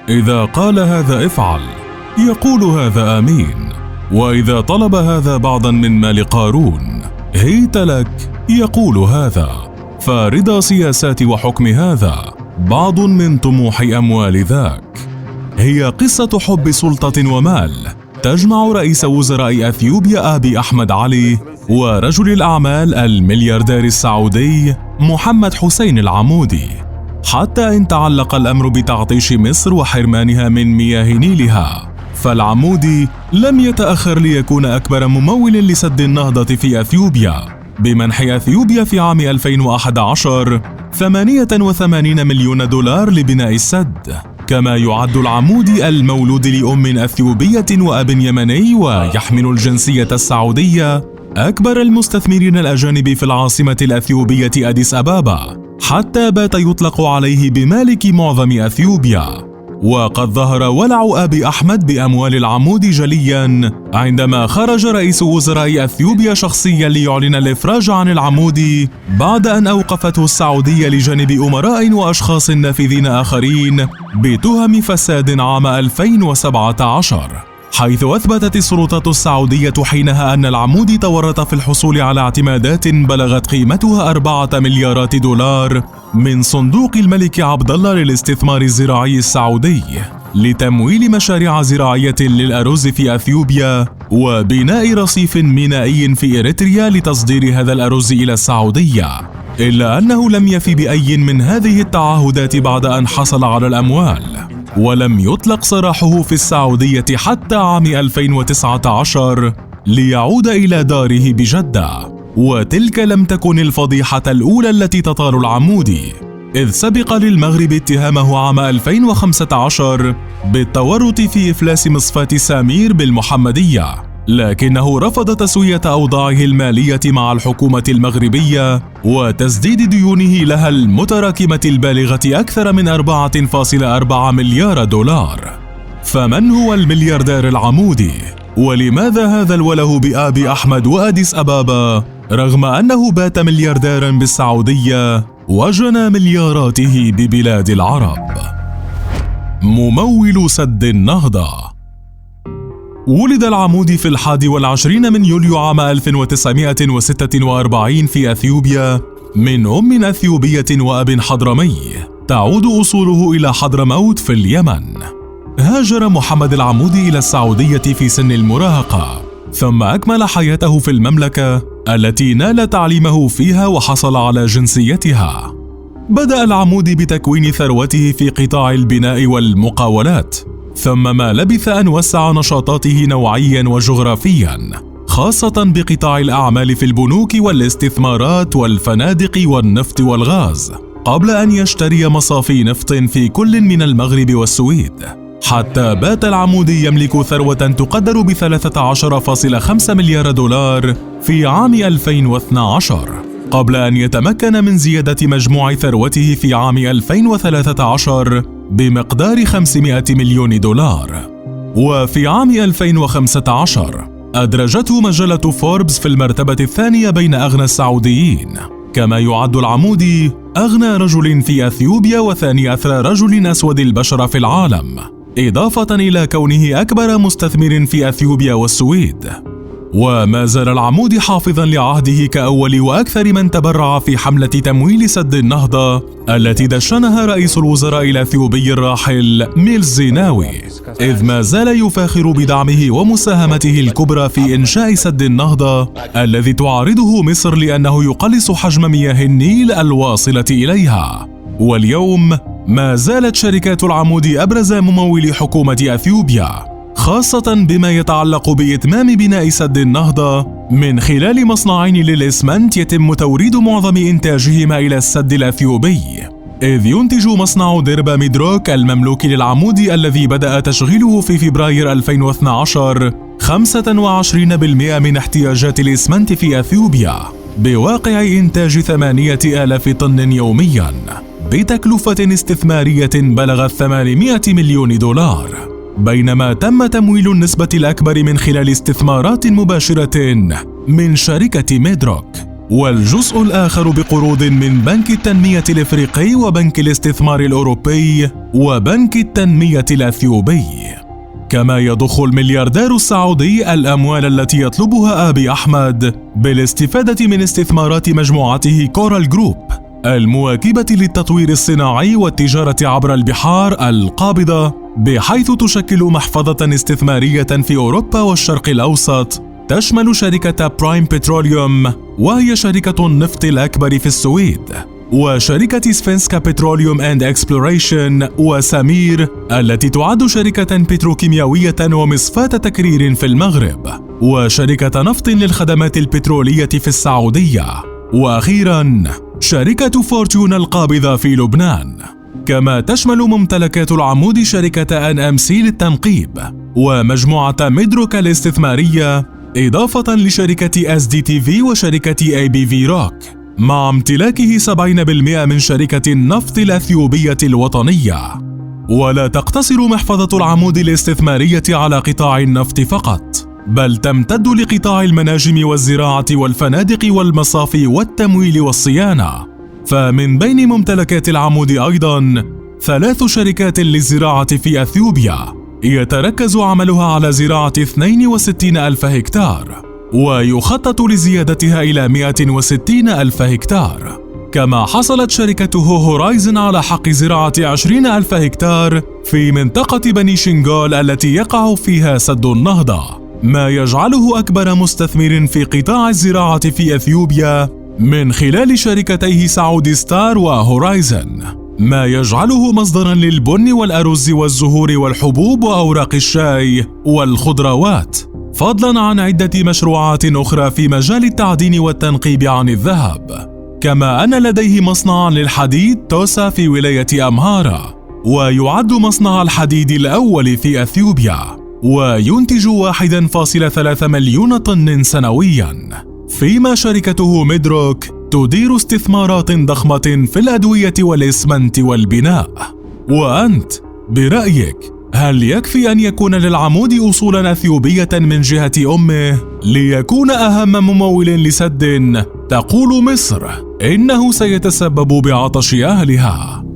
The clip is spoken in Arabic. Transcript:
إذا قال هذا افعل يقول هذا آمين، وإذا طلب هذا بعضا من مال قارون هيت لك يقول هذا. فرضا سياسات وحكم هذا بعض من طموح أموال ذاك. هي قصة حب سلطة ومال تجمع رئيس وزراء أثيوبيا أبي أحمد علي ورجل الأعمال الملياردير السعودي محمد حسين العمودي، حتى إن تعلق الأمر بتعطيش مصر وحرمانها من مياه نيلها. فالعمودي لم يتأخر ليكون أكبر ممول لسد النهضة في أثيوبيا، بمنح أثيوبيا في عام 2011 88 مليون دولار لبناء السد. كما يعد العمودي المولود لأم أثيوبية وأب يمني ويحمل الجنسية السعودية أكبر المستثمرين الأجانب في العاصمة الأثيوبية أديس أبابا، حتى بات يطلق عليه بمالك معظم أثيوبيا. وقد ظهر ولع أبي أحمد بأموال العمودي جليا عندما خرج رئيس وزراء أثيوبيا شخصيا ليعلن الإفراج عن العمودي بعد أن أوقفته السعودية لجانب أمراء وأشخاص نافذين آخرين بتهم فساد عام 2017، حيث أثبتت السلطات السعودية حينها أن العمودي تورط في الحصول على اعتمادات بلغت قيمتها 4 مليارات دولار من صندوق الملك عبد الله للاستثمار الزراعي السعودي لتمويل مشاريع زراعية للأرز في أثيوبيا وبناء رصيف مينائي في إريتريا لتصدير هذا الأرز إلى السعودية، إلا أنه لم يفي بأي من هذه التعهدات بعد أن حصل على الأموال، ولم يطلق سراحه في السعودية حتى عام 2019 ليعود إلى داره بجدة. وتلك لم تكن الفضيحة الأولى التي تطال العمودي، إذ سبق للمغرب اتهامه عام 2015 بالتورط في إفلاس مصفاة سامير بالمحمدية، لكنه رفض تسوية أوضاعه المالية مع الحكومة المغربية وتسديد ديونه لها المتراكمة البالغة أكثر من 4.4 مليار دولار. فمن هو الملياردير العمودي؟ ولماذا هذا الوله بأبي أحمد وأديس أبابا رغم أنه بات مليارديرا بالسعودية وجنى ملياراته ببلاد العرب؟ ممول سد النهضة. ولد العمودي في 21 من يوليو عام 1946 في أثيوبيا من أم أثيوبية وأب حضرمي، تعود أصوله إلى حضرموت في اليمن. هاجر محمد العمودي إلى السعودية في سن المراهقة، ثم أكمل حياته في المملكة التي نال تعليمه فيها وحصل على جنسيتها. بدأ العمودي بتكوين ثروته في قطاع البناء والمقاولات، ثم ما لبث أن وسع نشاطاته نوعيا وجغرافيا، خاصة بقطاع الأعمال في البنوك والاستثمارات والفنادق والنفط والغاز، قبل أن يشتري مصافي نفط في كل من المغرب والسويد، حتى بات العمودي يملك ثروة تقدر ب 13.5 مليار دولار في عام 2012، قبل أن يتمكن من زيادة مجموع ثروته في عام 2013 بمقدار 500 مليون دولار. وفي عام 2015 أدرجته مجلة فوربس في المرتبة الثانية بين أغنى السعوديين، كما يعد العمودي أغنى رجل في أثيوبيا وثاني أثرى رجل أسود البشرة في العالم، إضافة إلى كونه أكبر مستثمر في أثيوبيا والسويد. وما زال العمودي حافظا لعهده كأول وأكثر من تبرع في حملة تمويل سد النهضة التي دشنها رئيس الوزراء الأثيوبي الراحل ميلز زيناوي، إذ ما زال يفاخر بدعمه ومساهمته الكبرى في إنشاء سد النهضة الذي تعارضه مصر لأنه يقلص حجم مياه النيل الواصلة إليها. واليوم ما زالت شركات العمودي أبرز ممول حكومة أثيوبيا، خاصة بما يتعلق بإتمام بناء سد النهضة من خلال مصنعين للإسمنت يتم توريد معظم إنتاجهما إلى السد الأثيوبي، إذ ينتج مصنع ديربا ميدروك المملوك للعمودي الذي بدأ تشغيله في فبراير 2012 25% من احتياجات الإسمنت في أثيوبيا، بواقع إنتاج 8,000 طن يوميا بتكلفة استثمارية بلغت 800 مليون دولار، بينما تم تمويل النسبة الأكبر من خلال استثمارات مباشرة من شركة ميدروك. والجزء الآخر بقروض من بنك التنمية الإفريقي وبنك الاستثمار الأوروبي وبنك التنمية الأثيوبي. كما يضخ الملياردير السعودي الأموال التي يطلبها آبي أحمد بالاستفادة من استثمارات مجموعته كورال جروب المواكبة للتطوير الصناعي والتجارة عبر البحار القابضة، بحيث تشكل محفظة استثمارية في أوروبا والشرق الأوسط تشمل شركة برايم بتروليوم وهي شركة النفط الأكبر في السويد، وشركة سفنسكا بتروليوم أند إكسبلوريشن وسمير التي تعد شركة بتروكيميائية ومصفاة تكرير في المغرب، وشركة نفط للخدمات البترولية في السعودية، وأخيراً شركة فورتيون القابضة في لبنان. كما تشمل ممتلكات العمود شركة NMC للتنقيب ومجموعة ميدروك الاستثمارية، إضافة لشركة SDTV وشركة ABV روك، مع امتلاكه 70% من شركة النفط الأثيوبية الوطنية. ولا تقتصر محفظة العمود الاستثمارية على قطاع النفط فقط، بل تمتد لقطاع المناجم والزراعة والفنادق والمصافي والتمويل والصيانة. فمن بين ممتلكات العمود أيضاً 3 شركات للزراعة في أثيوبيا يتركز عملها على زراعة 62,000 هكتار، ويخطط لزيادتها إلى 160,000 هكتار. كما حصلت شركة هورايزن على حق زراعة 20,000 هكتار في منطقة بني شنغول التي يقع فيها سد النهضة، ما يجعله أكبر مستثمر في قطاع الزراعة في أثيوبيا من خلال شركتيه سعودي ستار وهورايزن، ما يجعله مصدراً للبن والأرز والزهور والحبوب وأوراق الشاي والخضروات، فضلاً عن عدة مشروعات أخرى في مجال التعدين والتنقيب عن الذهب. كما أن لديه مصنعاً للحديد توسا في ولاية أمهارا، ويعد مصنع الحديد الأول في أثيوبيا، وينتج 1.3 مليون طن سنوياً. فيما شركته ميدروك تدير استثمارات ضخمة في الأدوية والإسمنت والبناء. وأنت برأيك، هل يكفي أن يكون للعمود أصولاً أثيوبية من جهة أمه ليكون أهم ممول لسد تقول مصر إنه سيتسبب بعطش أهلها؟